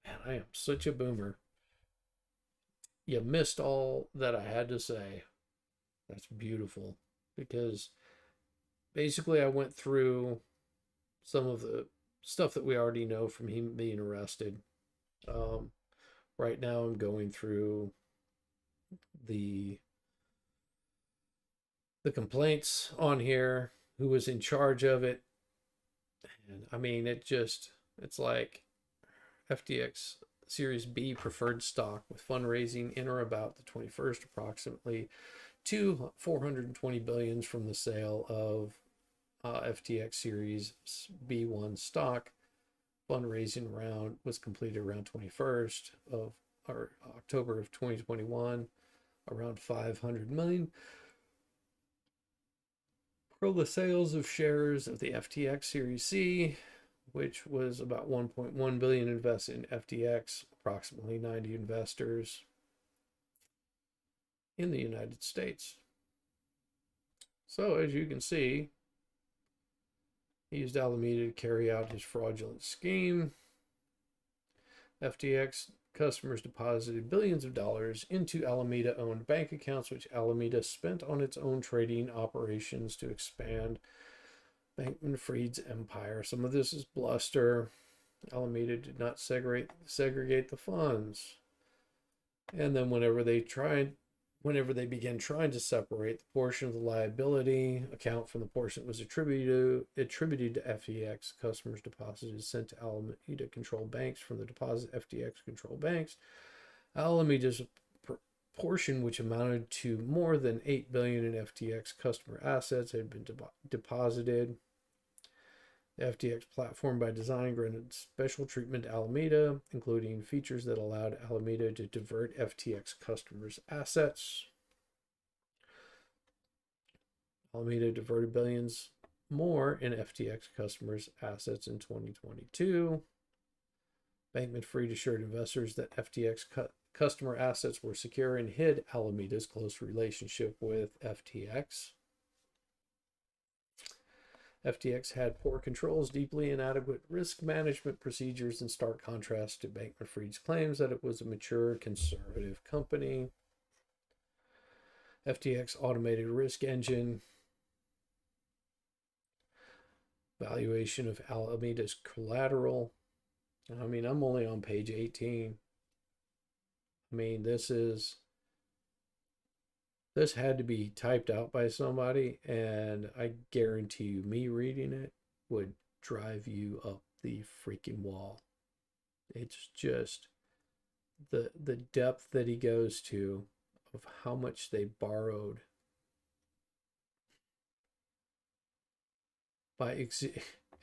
Man, I am such a boomer. You missed all that I had to say. That's beautiful because basically I went through some of the stuff that we already know from him being arrested. Um, right now, I'm going through the the complaints on here, who was in charge of it, and I mean, it's like FTX Series B preferred stock with fundraising in or about the 21st, approximately to 420 billions from the sale of FTX Series B1 stock. Fundraising round was completed around 21st of or October of 2021, around 500 million for the sales of shares of the FTX Series C, which was about 1.1 billion invested in FTX, approximately 90 investors in the United States. So as you can see, he used Alameda to carry out his fraudulent scheme. FTX customers deposited billions of dollars into Alameda-owned bank accounts, which Alameda spent on its own trading operations to expand Bankman-Fried's empire. Some of this is bluster. Alameda did not segregate the funds. And then whenever they began trying to separate the portion of the liability account from the portion that was attributed to FTX, customers' deposits sent to Alameda controlled banks from the deposit FTX controlled banks. Alameda's portion, which amounted to more than 8 billion in FTX customer assets, had been deposited. The FTX platform, by design, granted special treatment to Alameda, including features that allowed Alameda to divert FTX customers' assets. Alameda diverted billions more in FTX customers' assets in 2022. Bankman-Fried assured investors that FTX customer assets were secure and hid Alameda's close relationship with FTX. FTX had poor controls, deeply inadequate risk management procedures, in stark contrast to Bankman-Fried's claims that it was a mature, conservative company. FTX automated risk engine, valuation of Alameda's collateral. I mean, I'm only on page 18. I mean, this had to be typed out by somebody, and I guarantee you, me reading it would drive you up the freaking wall. It's just the depth that he goes to of how much they borrowed by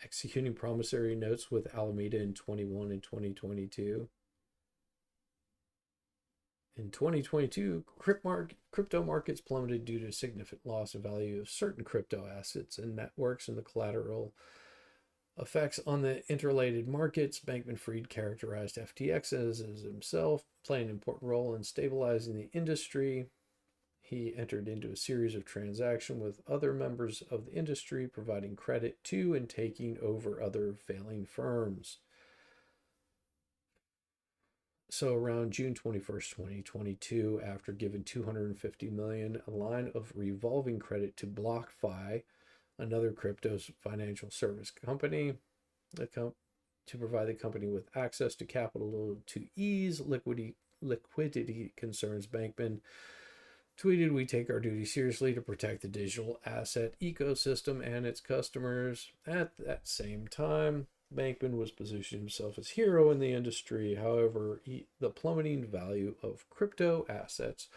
executing promissory notes with Alameda in 21 and 2022. In 2022, crypto markets plummeted due to significant loss of value of certain crypto assets and networks and the collateral effects on the interrelated markets. Bankman-Fried characterized FTX as himself playing an important role in stabilizing the industry. He entered into a series of transactions with other members of the industry, providing credit to and taking over other failing firms. So around June 21st, 2022, after giving 250 million, a line of revolving credit to BlockFi, another crypto financial service company, to provide the company with access to capital to ease liquidity concerns, Bankman tweeted, "We take our duty seriously to protect the digital asset ecosystem and its customers." At that same time, Bankman was positioning himself as hero in the industry. However, the plummeting value of crypto assets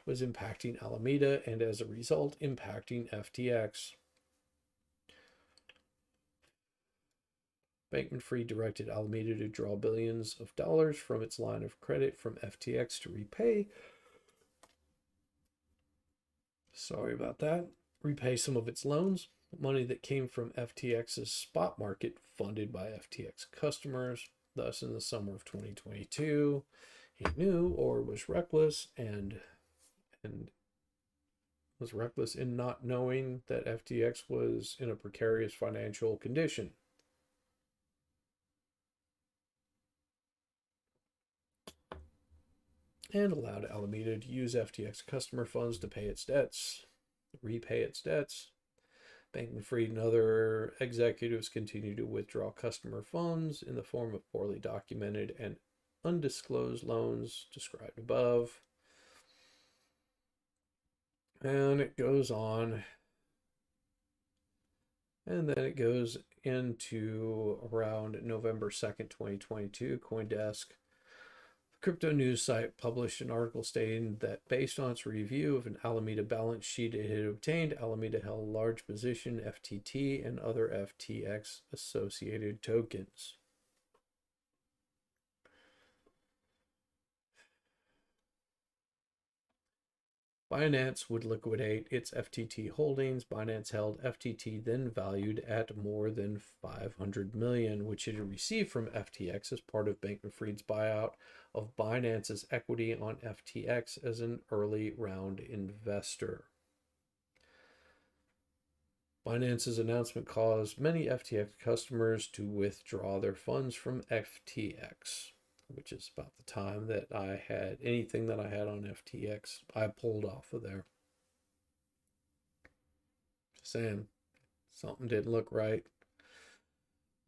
was impacting Alameda and, as a result, impacting FTX. Bankman-Fried directed Alameda to draw billions of dollars from its line of credit from FTX to repay some of its loans. Money that came from FTX's spot market funded by FTX customers. Thus, in the summer of 2022, he knew or was reckless and was reckless in not knowing that FTX was in a precarious financial condition. and allowed Alameda to use FTX customer funds to pay its debts, repay its debts. Bankman-Fried and other executives continue to withdraw customer funds in the form of poorly documented and undisclosed loans described above. And it goes on. And then it goes into around November 2nd, 2022, CoinDesk. The crypto news site published an article stating that based on its review of an Alameda balance sheet it had obtained, Alameda held a large position in FTT and other FTX associated tokens. Binance would liquidate its FTT holdings. Binance held FTT, then valued at more than $500 million, which it had received from FTX as part of Bankman-Fried's buyout of Binance's equity on FTX as an early round investor. Binance's announcement caused many FTX customers to withdraw their funds from FTX, which is about the time that I had anything that I had on FTX, I pulled off of there. Just saying, something didn't look right.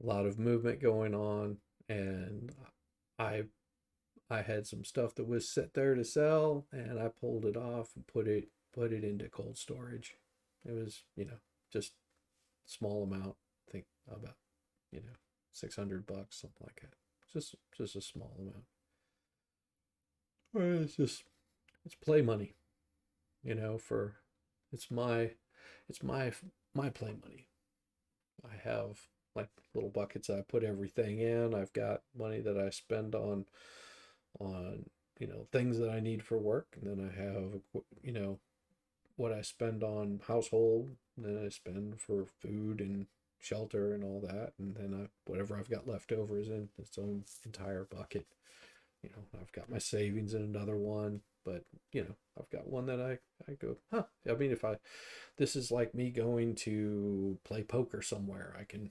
A lot of movement going on, and I had some stuff that was set there to sell, and I pulled it off and put it into cold storage. It was, just small amount. I think about, $600, something like that. Just a small amount. It's play money, for it's my play money. I have like little buckets I put everything in. I've got money that I spend on things that I need for work, and then I have what I spend on household, and then I spend for food and shelter and all that, and then whatever I've got left over is in its own entire bucket. I've got my savings in another one, but I've got one that I go, I mean, this is like me going to play poker somewhere. I can,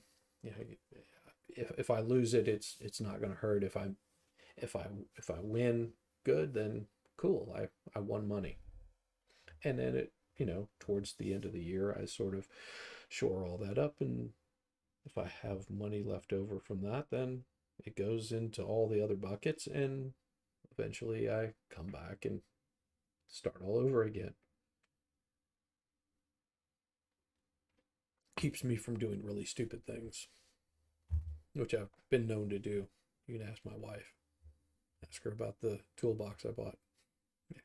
if I lose it, it's not going to hurt. If I win, good, then cool, I won money. And then it, towards the end of the year, I sort of shore all that up, and if I have money left over from that, then it goes into all the other buckets, and eventually I come back and start all over again. Keeps me from doing really stupid things, which I've been known to do. You can ask my wife. Ask her about the toolbox I bought. Yeah.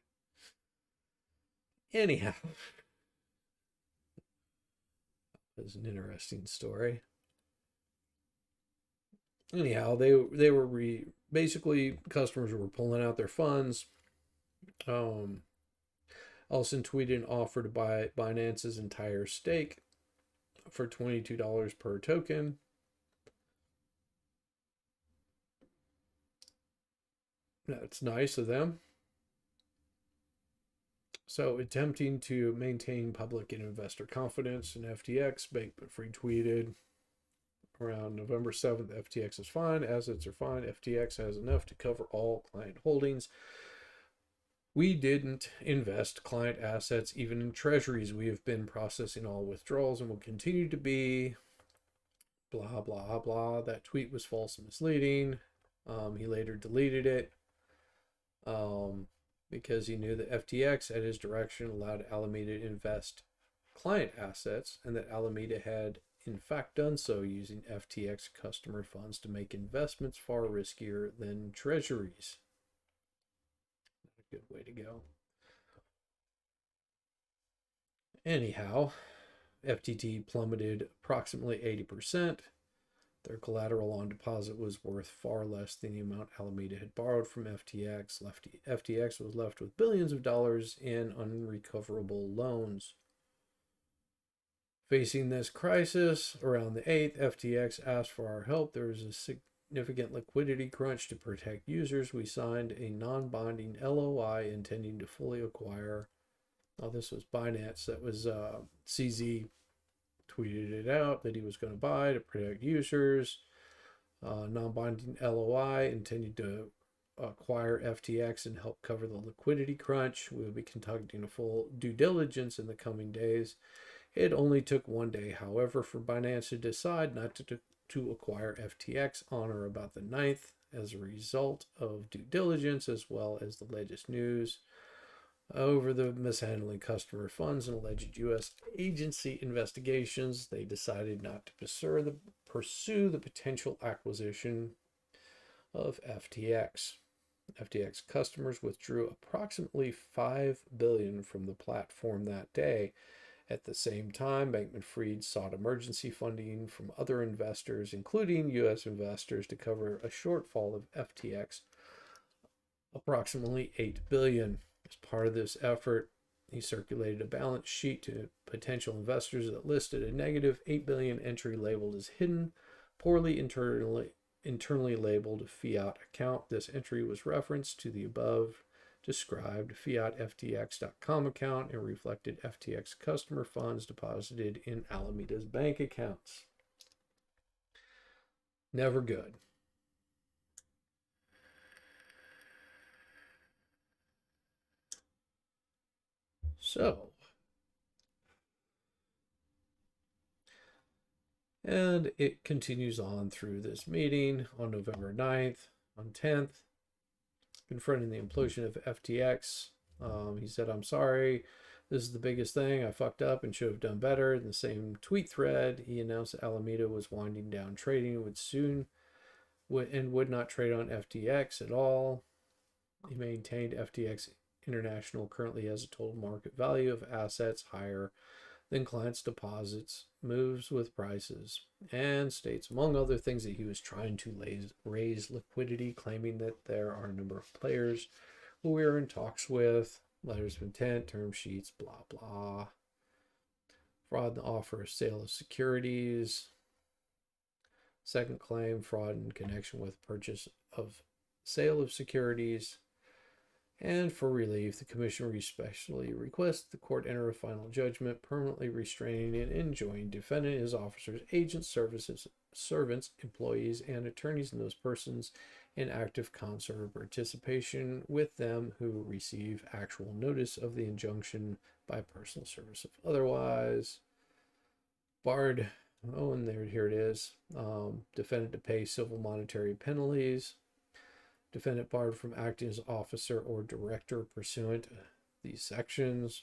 Anyhow, it was an interesting story. Anyhow, they were basically customers were pulling out their funds. Ellison tweeted an offer to buy Binance's entire stake for $22 per token. That's nice of them. So, attempting to maintain public and investor confidence in FTX, Bankman-Fried tweeted around November 7th, FTX is fine, assets are fine, FTX has enough to cover all client holdings. We didn't invest client assets even in treasuries. We have been processing all withdrawals and will continue to be blah, blah, blah. That tweet was false and misleading. He later deleted it because he knew that FTX, at his direction, allowed Alameda to invest client assets, and that Alameda had in fact done so using FTX customer funds to make investments far riskier than treasuries. Not a good way to go. Anyhow, FTT plummeted approximately 80%. Their collateral on deposit was worth far less than the amount Alameda had borrowed from FTX. FTX was left with billions of dollars in unrecoverable loans. Facing this crisis, around the 8th, FTX asked for our help. There was a significant liquidity crunch to protect users. We signed a non-binding LOI intending to fully acquire. Oh, this was Binance. That was CZ tweeted it out that he was going to buy to protect users. Non-binding LOI intended to acquire FTX and help cover the liquidity crunch. We will be conducting a full due diligence in the coming days. It only took one day, however, for Binance to decide not to acquire FTX on or about the 9th as a result of due diligence, as well as the latest news over the mishandling customer funds and alleged U.S. agency investigations. They decided not to pursue the potential acquisition of FTX. FTX customers withdrew approximately $5 billion from the platform that day. At the same time, Bankman-Fried sought emergency funding from other investors, including U.S. investors, to cover a shortfall of FTX, approximately $8 billion. As part of this effort, he circulated a balance sheet to potential investors that listed a negative $8 billion entry labeled as hidden, poorly internally labeled fiat account. This entry was referenced to the above described fiatftx.com account and reflected FTX customer funds deposited in Alameda's bank accounts. Never good. So, and it continues on through this meeting on November 9th, on 10th, confronting the implosion of FTX. He said, "I'm sorry. This is the biggest thing. I fucked up and should have done better." In the same tweet thread, he announced that Alameda was winding down trading and would not trade on FTX at all. He maintained FTX International currently has a total market value of assets higher than clients' deposits, moves with prices, and states, among other things, that he was trying to raise liquidity, claiming that there are a number of players who we are in talks with, letters of intent, term sheets, blah, blah. Fraud in the offer of sale of securities. Second claim, fraud in connection with purchase of sale of securities. And for relief, the commission respectfully requests the court enter a final judgment permanently restraining and enjoining defendant, his officers, agents, servants, employees, and attorneys, and those persons in active concert or participation with them who receive actual notice of the injunction by personal service. If otherwise, barred. Oh, and here it is. Defendant to pay civil monetary penalties. Defendant barred from acting as officer or director pursuant to these sections,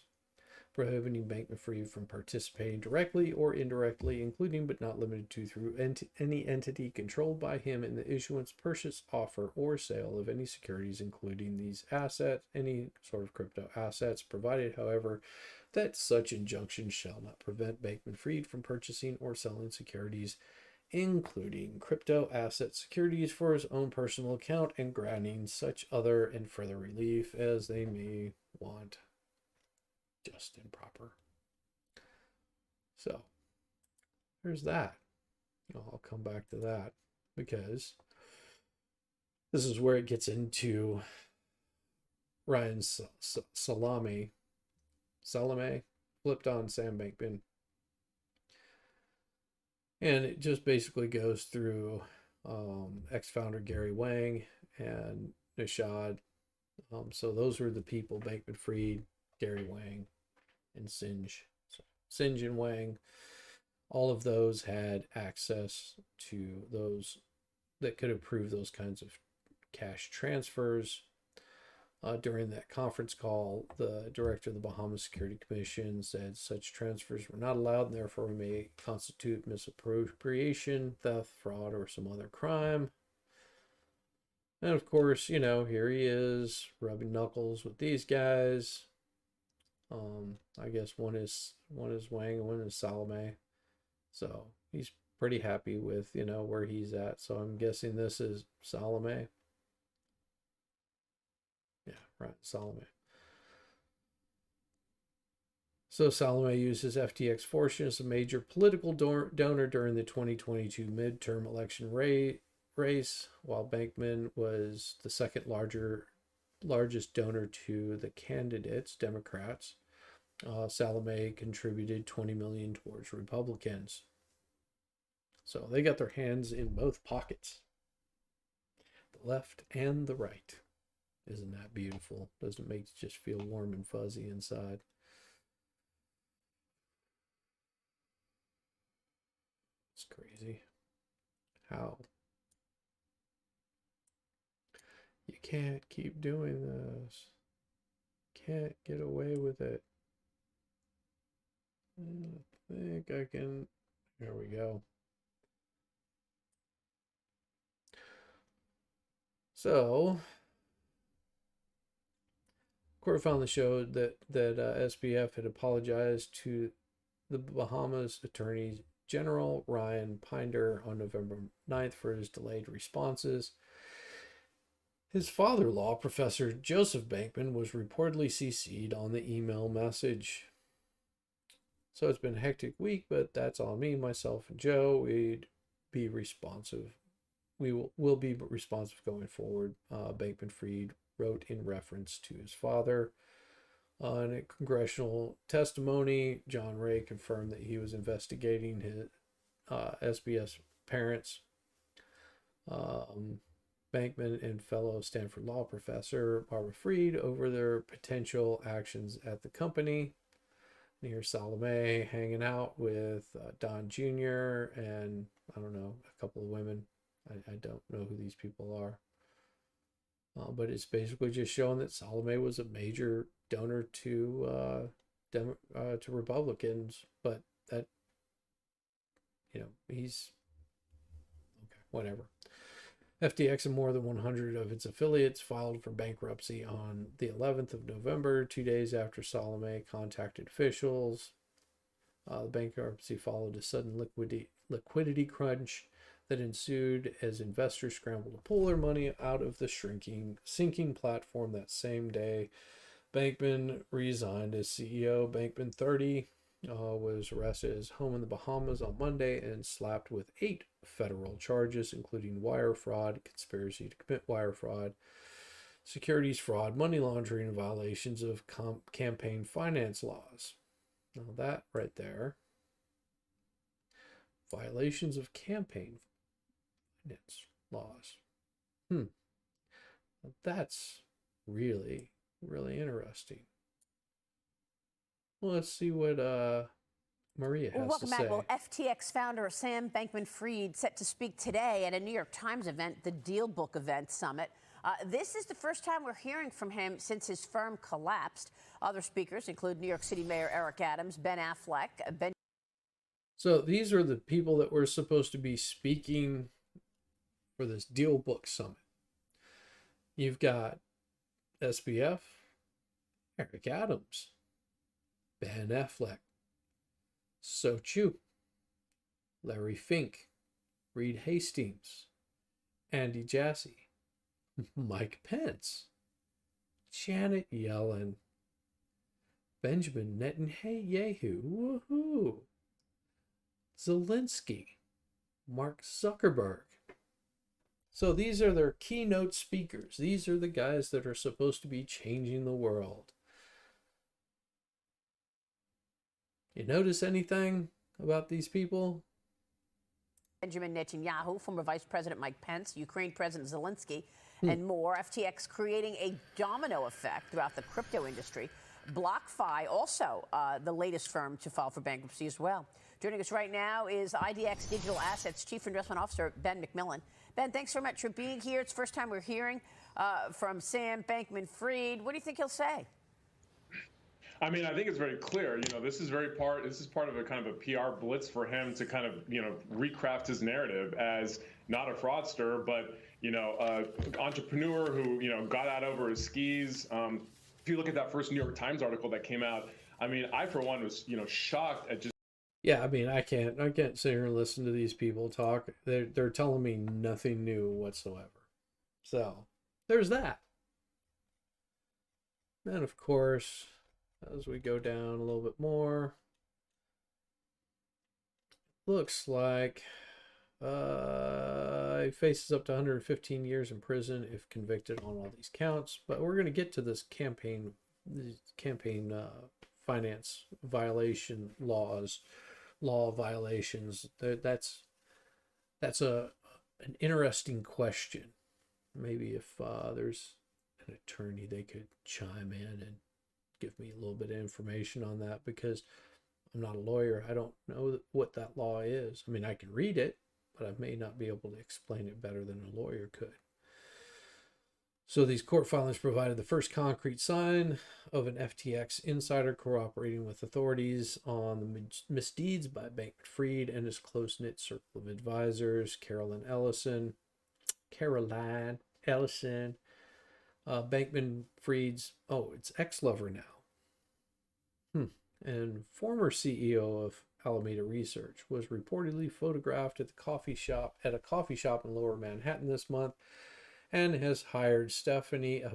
prohibiting Bankman-Fried from participating directly or indirectly, including but not limited to through any entity controlled by him in the issuance, purchase, offer, or sale of any securities, including these assets, any sort of crypto assets, provided, however, that such injunction shall not prevent Bankman-Fried from purchasing or selling securities, including crypto asset securities, for his own personal account, and granting such other and further relief as they may want, just and proper. So there's that. I'll come back to that because this is where it gets into Ryan Salame flipped on Sam Bankman. And it just basically goes through ex-founder Gary Wang and Nishad. So those were the people, Bankman-Fried, Gary Wang, and Singe. So Singe and Wang, all of those had access to those that could approve those kinds of cash transfers. During that conference call, the director of the Bahamas Security Commission said such transfers were not allowed and therefore may constitute misappropriation, theft, fraud, or some other crime. And of course, here he is rubbing knuckles with these guys. I guess one is Wang and one is Salome. So he's pretty happy with, where he's at. So I'm guessing this is Salome. Yeah, right, Salome. So Salome uses FTX fortune as a major political donor during the 2022 midterm election race, while Bankman was the second largest donor to the candidates, Democrats. Salome contributed $20 million towards Republicans. So they got their hands in both pockets, the left and the right. Isn't that beautiful? Doesn't it make you just feel warm and fuzzy inside? It's crazy. How? You can't keep doing this. Can't get away with it. I think I can. There we go. So, court found the show that SBF had apologized to the Bahamas Attorney General Ryan Pinder on November 9th for his delayed responses. His father-in-law, Professor Joseph Bankman, was reportedly CC'd on the email message. So it's been a hectic week, but that's on me, myself, and Joe. We'd be responsive. Will be responsive going forward. Bankman-Fried wrote in reference to his father. In a congressional testimony, John Ray confirmed that he was investigating his SBF's parents. Bankman and fellow Stanford law professor Barbara Fried over their potential actions at the company. Near Salome hanging out with Don Jr. and I don't know, a couple of women. I don't know who these people are. But it's basically just showing that Salome was a major donor to Republicans, but that, he's okay, whatever. FTX and more than 100 of its affiliates filed for bankruptcy on the 11th of November, 2 days after Salome contacted officials. The bankruptcy followed a sudden liquidity crunch that ensued as investors scrambled to pull their money out of the sinking platform. That same day, Bankman resigned as CEO. Bankman, 30, was arrested at his home in the Bahamas on Monday and slapped with 8 federal charges, including wire fraud, conspiracy to commit wire fraud, securities fraud, money laundering, and violations of campaign finance laws. Now that right there, violations of campaign finance laws. That's really, really interesting. Well, let's see what Maria has Welcome to back. say. Well, FTX founder Sam Bankman-Fried set to speak today at a New York Times event, the Deal Book Event Summit. This is the first time we're hearing from him since his firm collapsed. Other speakers include New York City Mayor Eric Adams, Ben Affleck, So these are the people that were supposed to be speaking for this Deal Book Summit. You've got SBF, Eric Adams, Ben Affleck, Chu, Larry Fink, Reed Hastings, Andy Jassy, Mike Pence, Janet Yellen, Benjamin Netanyahu, woohoo, Zelensky, Mark Zuckerberg. So these are their keynote speakers. These are the guys that are supposed to be changing the world. You notice anything about these people? Benjamin Netanyahu, former Vice President Mike Pence, Ukraine President Zelensky, and more. FTX creating a domino effect throughout the crypto industry. BlockFi, also the latest firm to file for bankruptcy as well. Joining us right now is IDX Digital Assets Chief Investment Officer Ben McMillan. Ben, thanks very much for being here. It's the first time we're hearing from Sam Bankman-Fried. What do you think he'll say? I mean, I think it's very clear. This is part of a kind of a PR blitz for him to kind of, recraft his narrative as not a fraudster, but, an entrepreneur who, got out over his skis. If you look at that first New York Times article that came out, I mean, I, for one, was, shocked at just. Yeah, I mean, I can't sit here and listen to these people talk. They're telling me nothing new whatsoever. So there's that. And of course, as we go down a little bit more, looks like he faces up to 115 years in prison if convicted on all these counts. But we're going to get to this campaign finance violation law violations. That's an interesting question. Maybe if there's an attorney, they could chime in and give me a little bit of information on that, because I'm not a lawyer. I don't know what that law is. I mean, I can read it, but I may not be able to explain it better than a lawyer could. So these court filings provided the first concrete sign of an FTX insider cooperating with authorities on the misdeeds by Bankman-Fried and his close-knit circle of advisors, Caroline Ellison, Bankman-Fried's, it's ex-lover now, and former CEO of Alameda Research, was reportedly photographed at a coffee shop in Lower Manhattan this month, and has hired Stephanie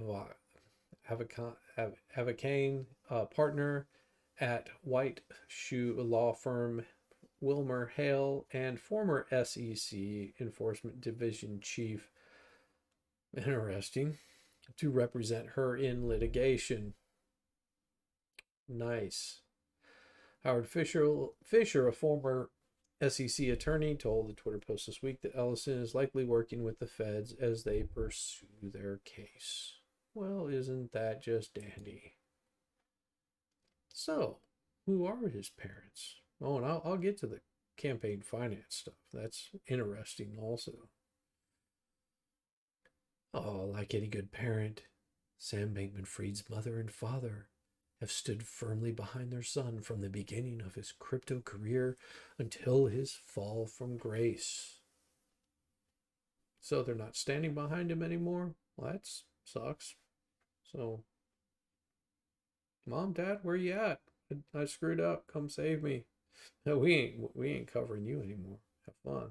Avacane, partner at White Shoe law firm Wilmer Hale, and former SEC Enforcement Division Chief, interesting, to represent her in litigation. Nice. Howard Fisher, a former SEC attorney, told the Twitter post this week that Ellison is likely working with the feds as they pursue their case. Well, isn't that just dandy? So, who are his parents? Oh, and I'll get to the campaign finance stuff. That's interesting also. Oh, like any good parent, Sam Bankman-Fried's mother and father have stood firmly behind their son from the beginning of his crypto career until his fall from grace. So they're not standing behind him anymore? Well, that sucks. So, Mom, Dad, where you at? I screwed up. Come save me. No, we ain't covering you anymore. Have fun.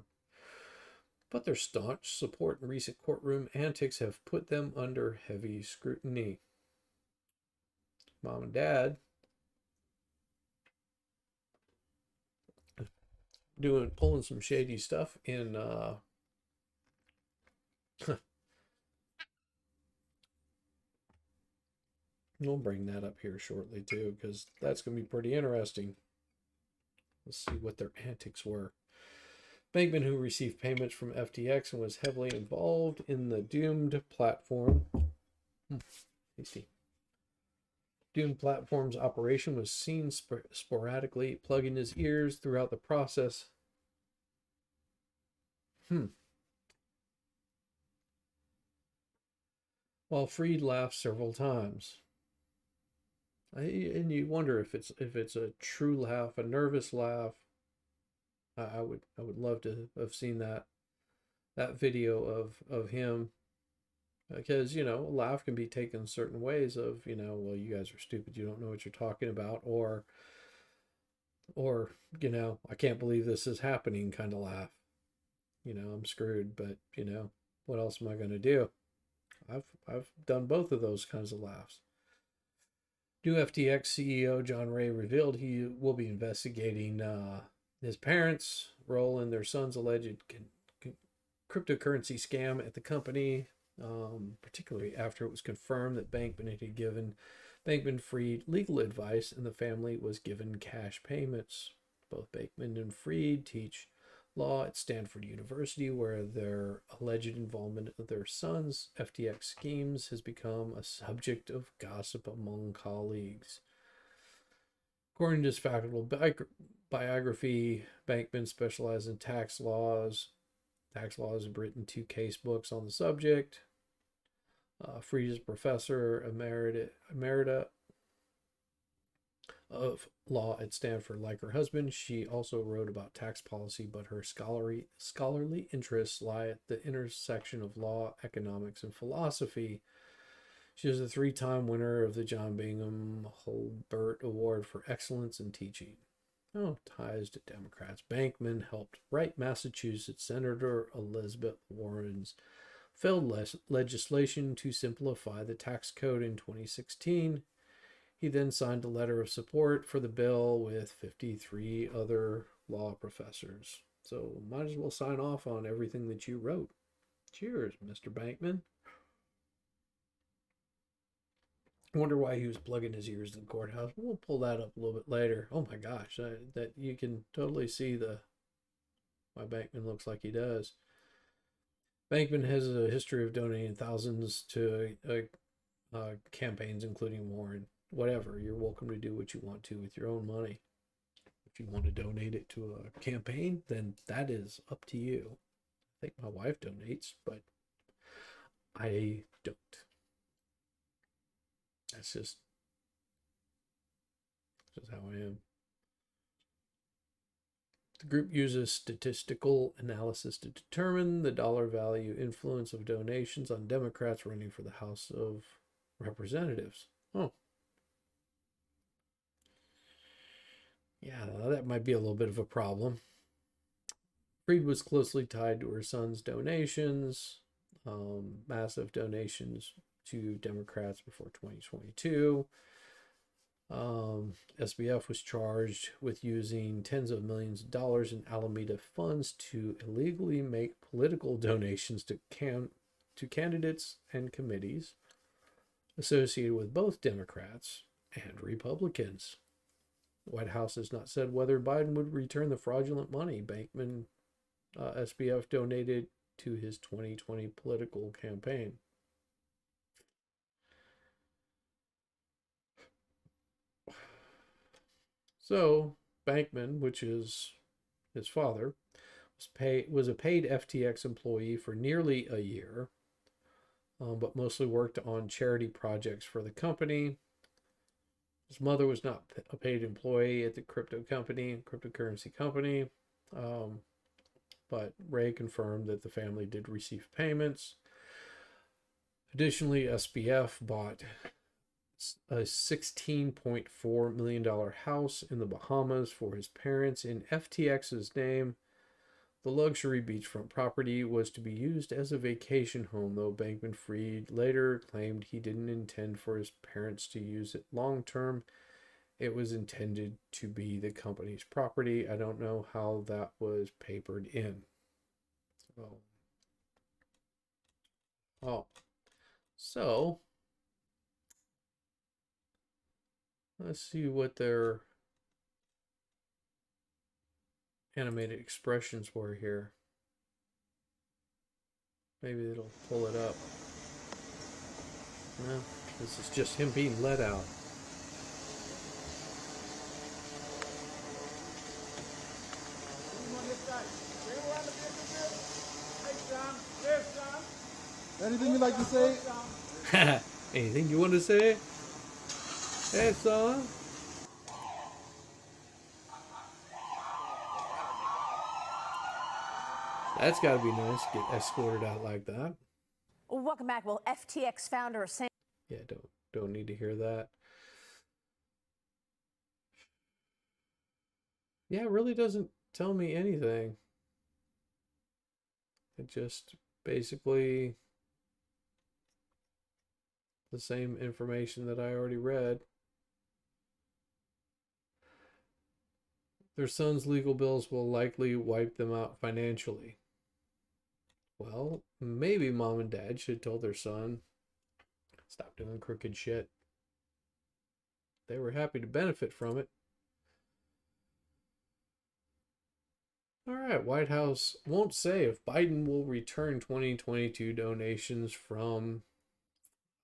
But their staunch support in recent courtroom antics have put them under heavy scrutiny. Mom and Dad pulling some shady stuff in we'll bring that up here shortly too, because that's going to be pretty interesting. Let's see what their antics were. Bankman, who received payments from FTX and was heavily involved in the doomed platform. Doomed platform's operation, was seen sporadically plugging his ears throughout the process. While Fried laughed several times. And you wonder if it's a true laugh, a nervous laugh. I would love to have seen that video of him, because a laugh can be taken certain ways of, well, you guys are stupid, you don't know what you're talking about, or I can't believe this is happening kind of laugh. I'm screwed, but what else am I going to do? I've done both of those kinds of laughs. New FTX CEO John Ray revealed he will be investigating his parents' role in their son's alleged cryptocurrency scam at the company, particularly after it was confirmed that Bankman had given Bankman-Fried legal advice and the family was given cash payments. Both Bankman and Fried teach law at Stanford University, where their alleged involvement of their son's FTX schemes has become a subject of gossip among colleagues. According to his faculty biography, Bankman specialized in tax laws. Tax laws have written 2 case books on the subject. Fried is professor emerita of law at Stanford. Like her husband, she also wrote about tax policy, but her scholarly interests lie at the intersection of law, economics, and philosophy. She is a 3-time winner of the John Bingham Holbert Award for Excellence in Teaching. Ties to Democrats. Bankman helped write Massachusetts Senator Elizabeth Warren's failed legislation to simplify the tax code in 2016. He then signed a letter of support for the bill with 53 other law professors. So might as well sign off on everything that you wrote. Cheers, Mr. Bankman. I wonder why he was plugging his ears to the courthouse. We'll pull that up a little bit later. Oh my gosh, that you can totally see why Bankman looks like he does. Bankman has a history of donating thousands to campaigns, including Warren. Whatever, you're welcome to do what you want to with your own money. If you want to donate it to a campaign, then that is up to you. I think my wife donates, but I don't. That's just how I am. The group uses statistical analysis to determine the dollar value influence of donations on Democrats running for the House of Representatives. Oh. Yeah, that might be a little bit of a problem. Freed was closely tied to her son's donations, massive donations to Democrats before 2022. SBF was charged with using tens of millions of dollars in Alameda funds to illegally make political donations to candidates and committees associated with both Democrats and Republicans. The White House has not said whether Biden would return the fraudulent money Bankman SBF donated to his 2020 political campaign. So Bankman, which is his father, was a paid FTX employee for nearly a year, but mostly worked on charity projects for the company. His mother was not a paid employee at the cryptocurrency company, but Ray confirmed that the family did receive payments. Additionally, SBF bought a $16.4 million house in the Bahamas for his parents in FTX's name. The luxury beachfront property was to be used as a vacation home, though Bankman-Fried later claimed he didn't intend for his parents to use it long term. It was intended to be the company's property. I don't know how that was papered in. So let's see what their animated expressions were here. Maybe it'll pull it up. No, this is just him being let out. Anything you'd like to say? Anything you want to say? Hey, son. That's got to be nice to get escorted out like that. Well, welcome back. Well, FTX founder Sam. Yeah, don't need to hear that. Yeah, it really doesn't tell me anything. It just basically the same information that I already read. Their son's legal bills will likely wipe them out financially. Well, maybe mom and dad should have told their son, stop doing crooked shit. They were happy to benefit from it. All right, White House won't say if Biden will return 2022 donations from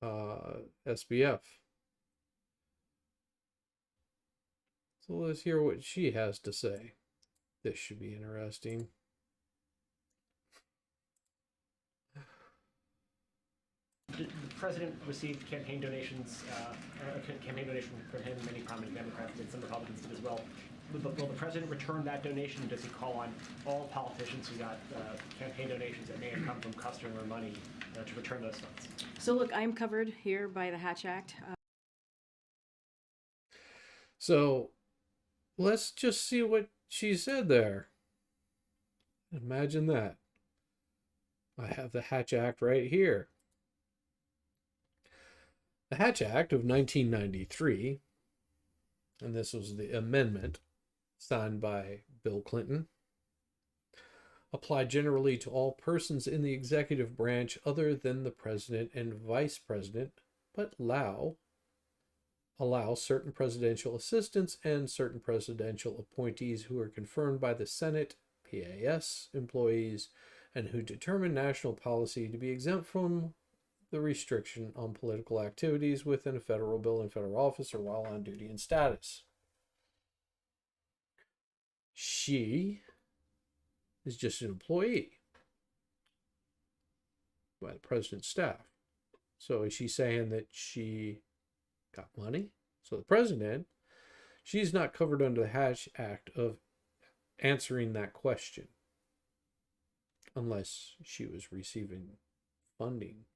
SBF. So let's hear what she has to say. This should be interesting. The president received campaign donations, campaign donation from him. Many prominent Democrats did, some Republicans did as well. Will the president return that donation? Does he call on all politicians who got campaign donations that may have come from customer money to return those funds? So look, I'm covered here by the Hatch Act. So let's just see what she said there. Imagine that. I have the Hatch Act right here. The Hatch Act of 1993, and this was the amendment signed by Bill Clinton, applied generally to all persons in the executive branch other than the president and vice president, but allow certain presidential assistants and certain presidential appointees who are confirmed by the Senate, PAS employees, and who determine national policy to be exempt from the restriction on political activities within a federal building, federal office, or while on duty and status. She is just an employee by the president's staff. So is she saying that she got money? So the president, she's not covered under the Hatch Act of answering that question unless she was receiving funding.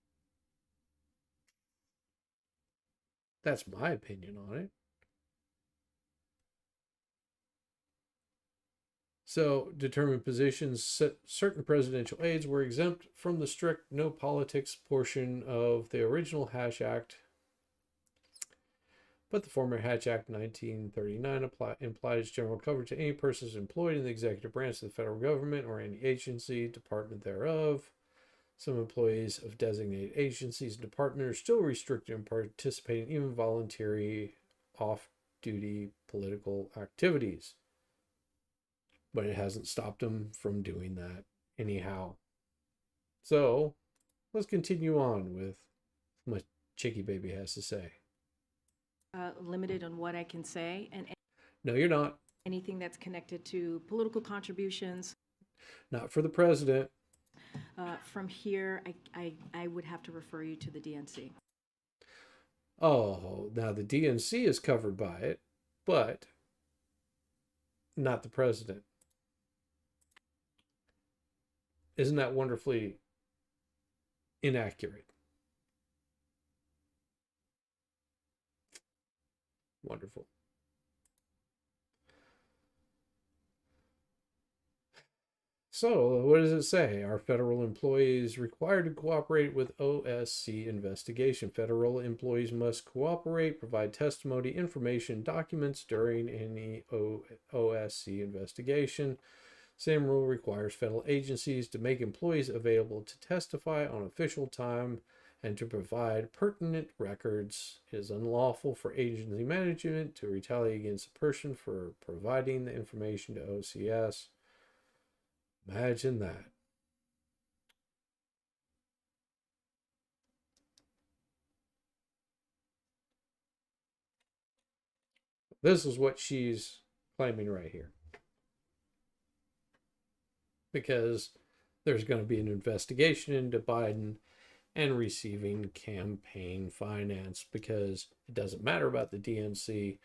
That's my opinion on it. So, determined positions, certain presidential aides were exempt from the strict no politics portion of the original Hatch Act. But the former Hatch Act 1939 implies general coverage to any persons employed in the executive branch of the federal government or any agency, department thereof. Some employees of designated agencies and departments are still restricted in participating in even voluntary off-duty political activities. But it hasn't stopped them from doing that anyhow. So, let's continue on with what Chicky Baby has to say. Limited on what I can say, and No, you're not. anything that's connected to political contributions. Not for the president. From here, I would have to refer you to the DNC. Oh, now the DNC is covered by it, but not the president. Isn't that wonderfully inaccurate? Wonderful. So, what does it say? Are federal employees required to cooperate with OSC investigation? Federal employees must cooperate, provide testimony, information, documents during any OSC investigation. Same rule requires federal agencies to make employees available to testify on official time and to provide pertinent records. It is unlawful for agency management to retaliate against a person for providing the information to OCS. Imagine that. This is what she's claiming right here. Because there's going to be an investigation into Biden and receiving campaign finance, because it doesn't matter about the DNC.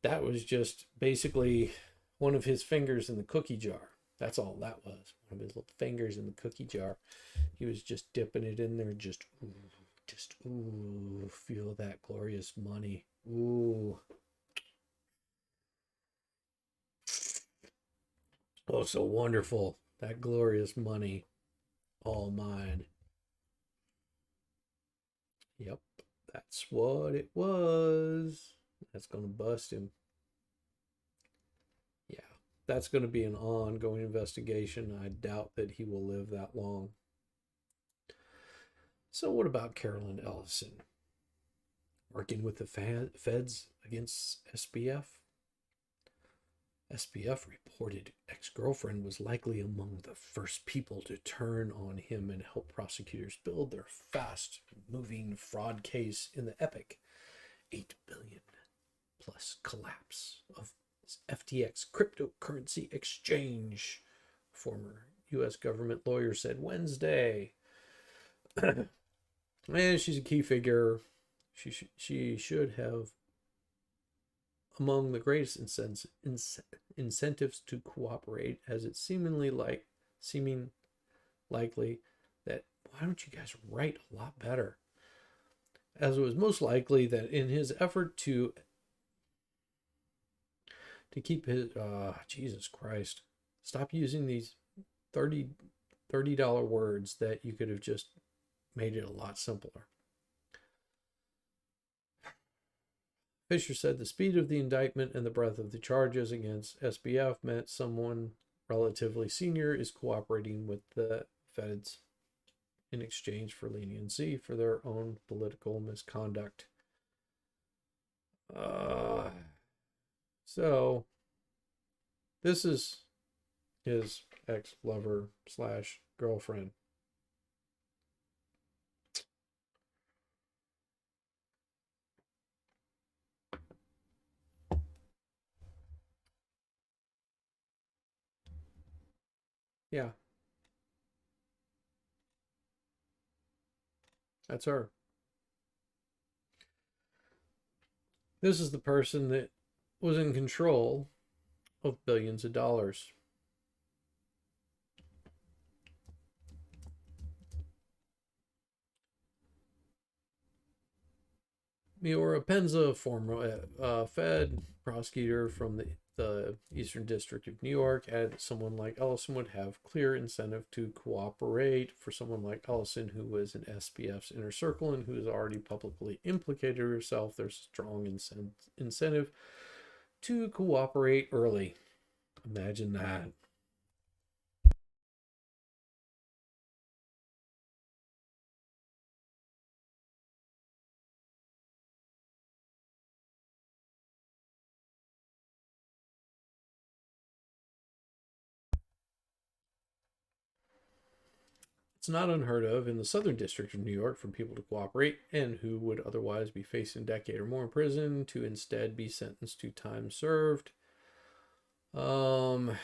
That was just basically one of his fingers in the cookie jar. That's all that was. One of his little fingers in the cookie jar. He was just dipping it in there. Just ooh, feel that glorious money. Ooh. Oh, so wonderful. That glorious money. All mine. Yep. That's what it was. That's going to bust him. Yeah. That's going to be an ongoing investigation. I doubt that he will live that long. So what about Carolyn Ellison? Working with the feds against SBF? SBF reported ex-girlfriend was likely among the first people to turn on him and help prosecutors build their fast-moving fraud case in the epic $8 billion plus collapse of FTX cryptocurrency exchange, former U.S. government lawyer said Wednesday. And she's a key figure. She should have among the greatest incentives to cooperate, as it's seeming likely that why don't you guys write a lot better? As it was most likely that in his effort to keep his Jesus Christ, stop using these $30 words that you could have just made it a lot simpler. Fisher said the speed of the indictment and the breadth of the charges against SBF meant someone relatively senior is cooperating with the feds in exchange for leniency for their own political misconduct. So this is his ex-lover / girlfriend. Yeah. That's her. This is the person that was in control of billions of dollars. Miora Penza, former Fed prosecutor from the Eastern District of New York, added that someone like Ellison would have clear incentive to cooperate. For someone like Ellison, who was in SBF's inner circle and who has already publicly implicated herself, there's a strong incentive to cooperate early. Imagine that. It's not unheard of in the Southern District of New York for people to cooperate and who would otherwise be facing a decade or more in prison to instead be sentenced to time served. So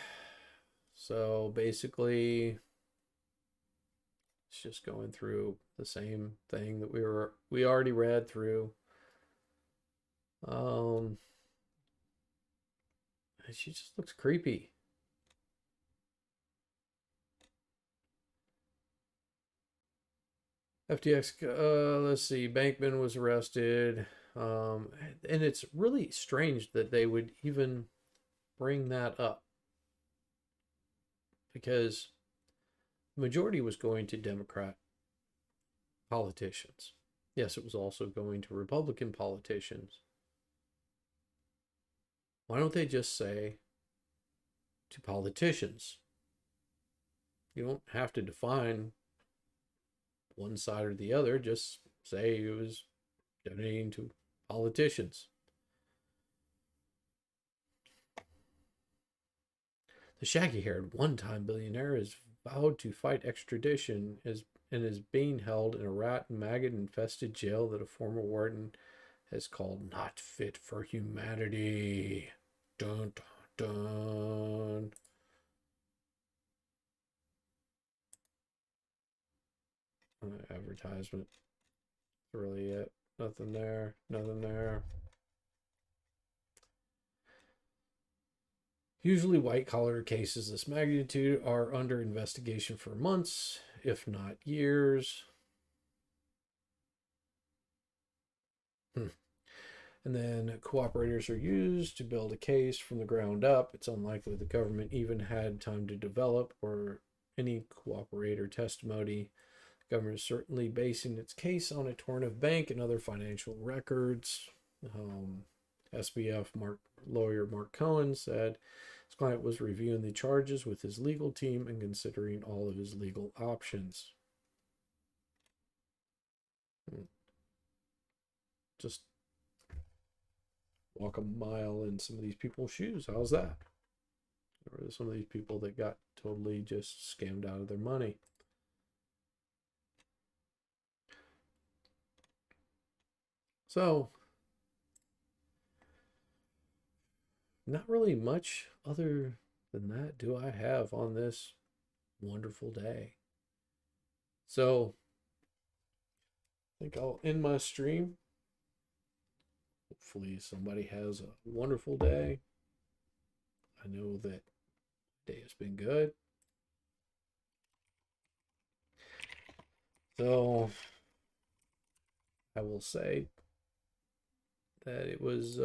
basically it's just going through the same thing that we already read through. She just looks creepy. FTX, let's see, Bankman was arrested. And it's really strange that they would even bring that up, because the majority was going to Democrat politicians. Yes, it was also going to Republican politicians. Why don't they just say to politicians? You don't have to define one side or the other. Just say it was donating to politicians. The shaggy-haired one-time billionaire has vowed to fight extradition and is being held in a rat and maggot-infested jail that a former warden has called not fit for humanity. Dun, dun, dun. Advertisement. That's really it. Nothing there. Nothing there. Usually white-collar cases this magnitude are under investigation for months, if not years. And then cooperators are used to build a case from the ground up. It's unlikely the government even had time to develop or any cooperator testimony. The government is certainly basing its case on a torrent of bank and other financial records. SBF lawyer Mark Cohen said his client was reviewing the charges with his legal team and considering all of his legal options. Just walk a mile in some of these people's shoes. How's that? Or some of these people that got totally just scammed out of their money. So, not really much other than that do I have on this wonderful day. So, I think I'll end my stream. Hopefully somebody has a wonderful day. I know that day has been good. So I will say that it was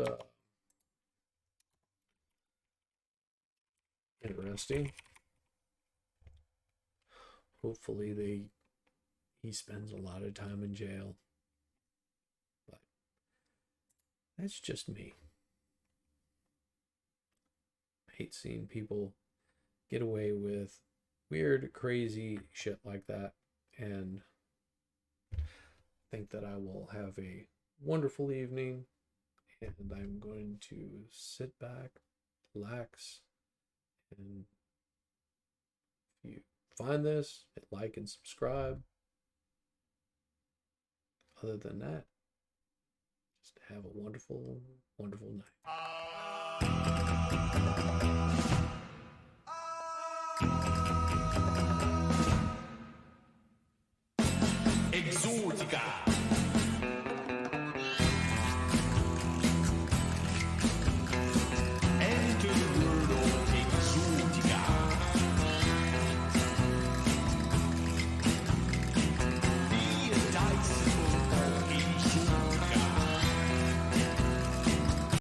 interesting. Hopefully he spends a lot of time in jail. But that's just me. I hate seeing people get away with weird, crazy shit like that, and think that I will have a wonderful evening, and I'm going to sit back, relax, and if you find this, hit like and subscribe. Other than that, just have a wonderful, wonderful night. esotica.